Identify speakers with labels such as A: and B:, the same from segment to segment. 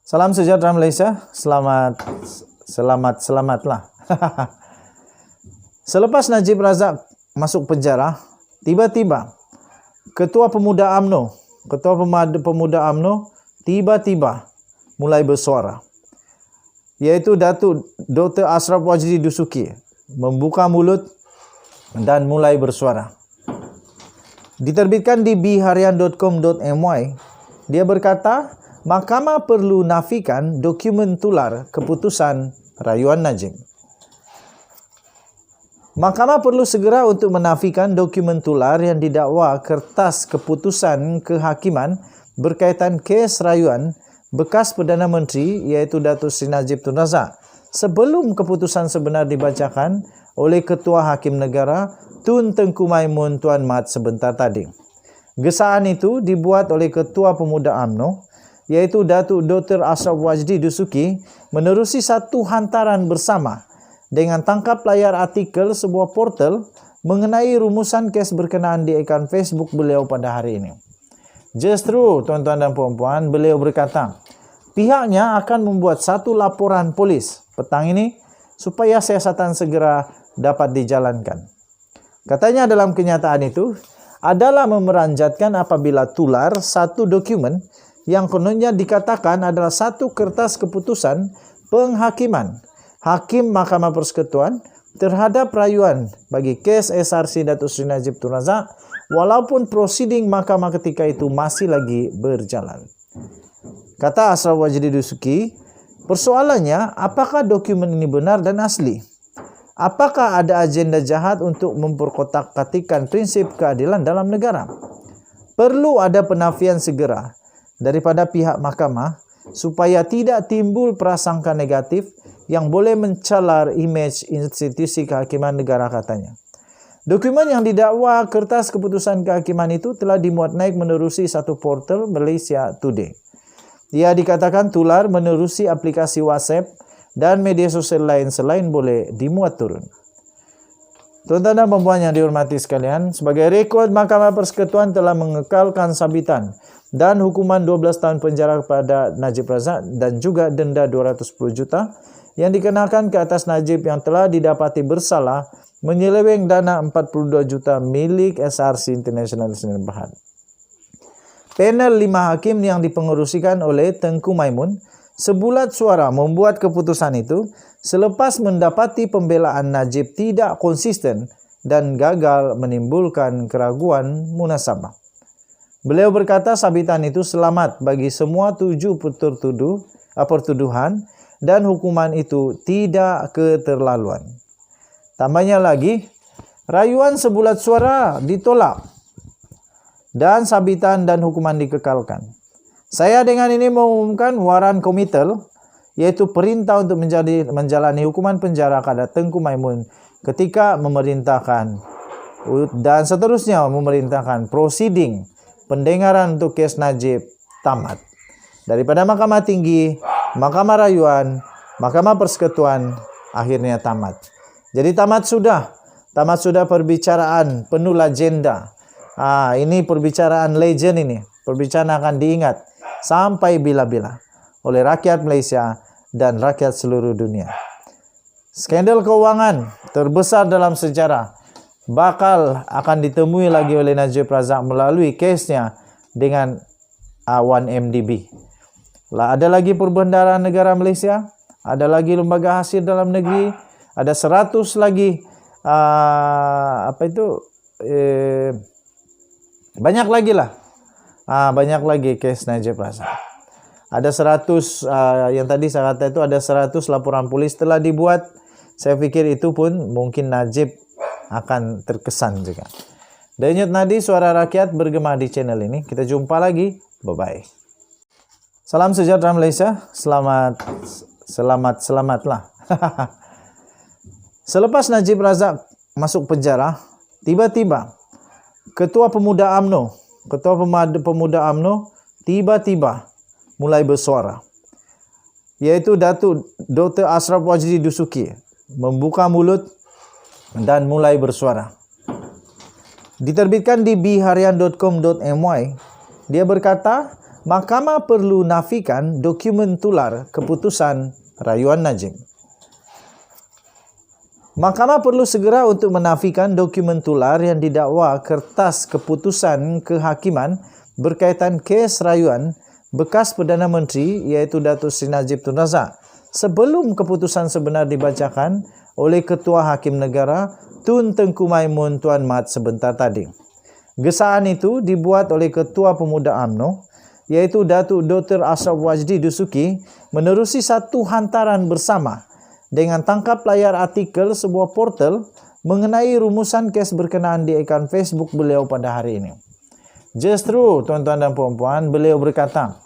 A: Salam sejahtera Malaysia. Selamatlah. Selepas Najib Razak masuk penjara, tiba-tiba Ketua Pemuda UMNO tiba-tiba mulai bersuara, iaitu Datuk Dr. Ashraf Wajdi Dusuki membuka mulut dan mulai bersuara. Diterbitkan di bharian.com.my, dia berkata, Mahkamah perlu nafikan dokumen tular keputusan rayuan Najib. Mahkamah perlu segera untuk menafikan dokumen tular yang didakwa kertas keputusan kehakiman berkaitan kes rayuan bekas Perdana Menteri iaitu Datuk Seri Najib Tun Razak sebelum keputusan sebenar dibacakan oleh Ketua Hakim Negara Tun Tengku Maimun Tuan Mat sebentar tadi. Gesaan itu dibuat oleh Ketua Pemuda UMNO iaitu Datuk Dr. Ashraf Wajdi Dusuki menerusi satu hantaran bersama dengan tangkap layar artikel sebuah portal mengenai rumusan kes berkenaan di akaun Facebook beliau pada hari ini. Justru, tuan-tuan dan puan-puan, beliau berkata, pihaknya akan membuat satu laporan polis petang ini supaya siasatan segera dapat dijalankan. Katanya dalam kenyataan itu adalah memeranjatkan apabila tular satu dokumen yang kononnya dikatakan adalah satu kertas keputusan penghakiman Hakim Mahkamah Persekutuan terhadap rayuan bagi kes SRC Datuk Seri Najib Tun Razak walaupun prosiding mahkamah ketika itu masih lagi berjalan. Kata Ashraf Wajdi Dusuki, persoalannya apakah dokumen ini benar dan asli? Apakah ada agenda jahat untuk memperkotak-katikkan prinsip keadilan dalam negara? Perlu ada penafian segera daripada pihak mahkamah supaya tidak timbul prasangka negatif yang boleh mencalar imej institusi kehakiman negara, katanya. Dokumen yang didakwa kertas keputusan kehakiman itu telah dimuat naik menerusi satu portal Malaysia Today. Ia dikatakan tular menerusi aplikasi WhatsApp dan media sosial lain selain boleh dimuat turun. Tuan-tuan dan puan yang dihormati sekalian, sebagai rekod Mahkamah Persekutuan telah mengekalkan sabitan dan hukuman 12 tahun penjara kepada Najib Razak dan juga denda 210 juta yang dikenakan ke atas Najib yang telah didapati bersalah menyeleweng dana 42 juta milik SRC International Sdn Bhd. Panel 5 hakim yang dipengerusikan oleh Tengku Maimun sebulat suara membuat keputusan itu selepas mendapati pembelaan Najib tidak konsisten dan gagal menimbulkan keraguan munasabah. Beliau berkata sabitan itu selamat bagi semua 7 pertuduhan dan hukuman itu tidak keterlaluan. Tambahnya lagi, rayuan sebulat suara ditolak dan sabitan dan hukuman dikekalkan. Saya dengan ini mengumumkan waran komitel, yaitu perintah untuk menjalani hukuman penjara kepada Tengku Maimun ketika memerintahkan dan seterusnya memerintahkan prosiding pendengaran untuk kes Najib tamat. Daripada Mahkamah Tinggi, Mahkamah Rayuan, Mahkamah Persekutuan akhirnya tamat. Jadi tamat sudah perbicaraan penuh legenda. Ini perbicaraan legend ini. Perbicaraan akan diingat sampai bila-bila oleh rakyat Malaysia dan rakyat seluruh dunia. Skandal keuangan terbesar dalam sejarah bakal akan ditemui lagi oleh Najib Razak melalui kesnya dengan 1MDB. Ada lagi Perbendaharaan Negara Malaysia, ada lagi Lembaga Hasil Dalam Negeri, ada 100 lagi banyak lagi lah. Banyak lagi kes Najib Razak. Ada 100 yang tadi saya kata itu ada 100 laporan polis telah dibuat. Saya fikir itu pun mungkin Najib akan terkesan juga. Denyut nadi suara rakyat bergema di channel ini. Kita jumpa lagi. Bye-bye. Salam sejahtera Malaysia. Selamatlah. Selepas Najib Razak masuk penjara, tiba-tiba Ketua Pemuda UMNO tiba-tiba mulai bersuara, iaitu Datuk Dr. Ashraf Wajdi Dusuki membuka mulut dan mulai bersuara. Diterbitkan di bharian.com.my, dia berkata, Mahkamah perlu nafikan dokumen tular keputusan rayuan Najib. Mahkamah perlu segera untuk menafikan dokumen tular yang didakwa kertas keputusan kehakiman berkaitan kes rayuan bekas Perdana Menteri iaitu Datuk Seri Najib Tun Razak sebelum keputusan sebenar dibacakan oleh Ketua Hakim Negara Tun Tengku Maimun Tuan Mat sebentar tadi. Gesaan itu dibuat oleh Ketua Pemuda UMNO iaitu Datuk Dr. Ashraf Wajdi Dusuki menerusi satu hantaran bersama dengan tangkap layar artikel sebuah portal mengenai rumusan kes berkenaan di akaun Facebook beliau pada hari ini. Justru, tuan-tuan dan puan-puan, beliau berkata,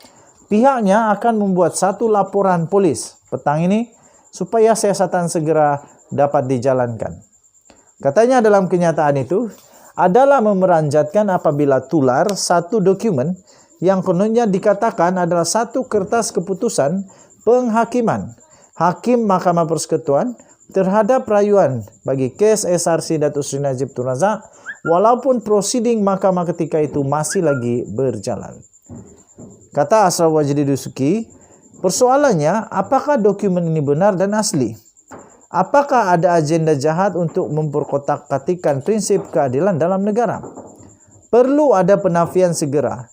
A: pihaknya akan membuat satu laporan polis petang ini supaya siasatan segera dapat dijalankan. Katanya dalam kenyataan itu adalah memeranjatkan apabila tular satu dokumen yang kononnya dikatakan adalah satu kertas keputusan penghakiman Hakim Mahkamah Persekutuan terhadap rayuan bagi kes SRC Datuk Seri Najib Tun Razak walaupun prosiding mahkamah ketika itu masih lagi berjalan. Kata Ashraf Wajdi Dusuki, persoalannya apakah dokumen ini benar dan asli? Apakah ada agenda jahat untuk memperkotak-katikkan prinsip keadilan dalam negara? Perlu ada penafian segera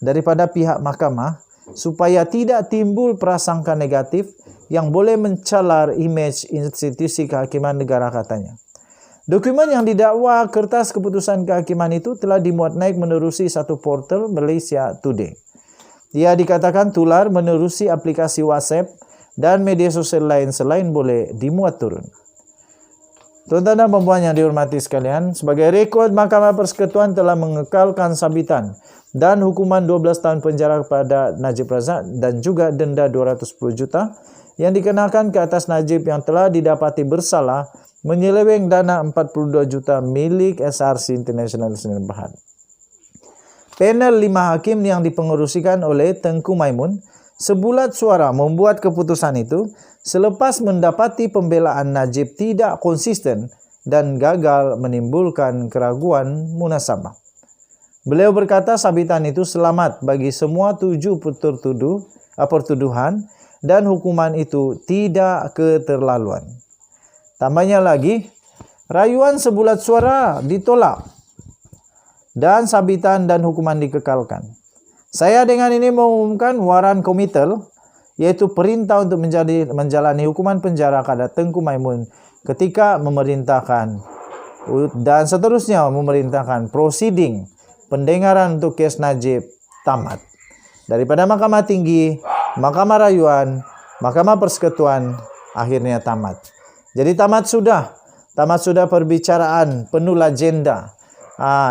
A: daripada pihak mahkamah supaya tidak timbul prasangka negatif yang boleh mencalar imej institusi kehakiman negara, katanya. Dokumen yang didakwa kertas keputusan kehakiman itu telah dimuat naik menerusi satu portal Malaysia Today. Ia dikatakan tular menerusi aplikasi WhatsApp dan media sosial lain selain boleh dimuat turun. Tuan-tuan dan puan yang dihormati sekalian, sebagai rekod Mahkamah Persekutuan telah mengekalkan sabitan dan hukuman 12 tahun penjara kepada Najib Razak dan juga denda 210 juta yang dikenakan ke atas Najib yang telah didapati bersalah menyeleweng dana 42 juta milik SRC International Senin Berhad. Panel 5 hakim yang dipengerusikan oleh Tengku Maimun sebulat suara membuat keputusan itu selepas mendapati pembelaan Najib tidak konsisten dan gagal menimbulkan keraguan munasabah. Beliau berkata sabitan itu selamat bagi semua 7 pertuduhan dan hukuman itu tidak keterlaluan. Tambahnya lagi, rayuan sebulat suara ditolak dan sabitan dan hukuman dikekalkan. Saya dengan ini mengumumkan waran komitel, yaitu perintah untuk menjalani hukuman penjara kepada Tengku Maimun ketika memerintahkan dan seterusnya memerintahkan prosiding pendengaran untuk kes Najib tamat. Daripada Mahkamah Tinggi, Mahkamah Rayuan, Mahkamah Persekutuan akhirnya tamat. Jadi tamat sudah perbicaraan penuh legenda.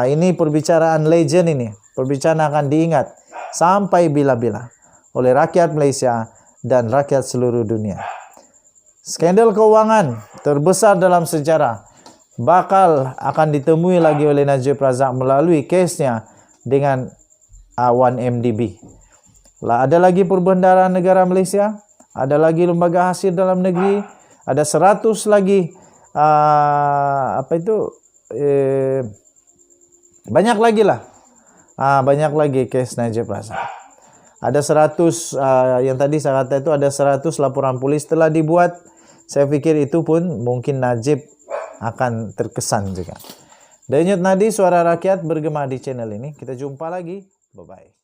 A: Ini perbicaraan legend ini, perbicaraan akan diingat sampai bila-bila oleh rakyat Malaysia dan rakyat seluruh dunia. Skandal keuangan terbesar dalam sejarah bakal akan ditemui lagi oleh Najib Razak melalui kesnya dengan 1MDB. Ada lagi Perbendaharaan Negara Malaysia, ada lagi Lembaga Hasil Dalam Negeri, ada 100 lagi banyak lagi lah. Banyak lagi kes Najib Razak. Ada 100 yang tadi saya kata itu ada 100 laporan polis telah dibuat. Saya fikir itu pun mungkin Najib akan terkesan juga. Denyut nadi suara rakyat bergema di channel ini. Kita jumpa lagi. Bye-bye.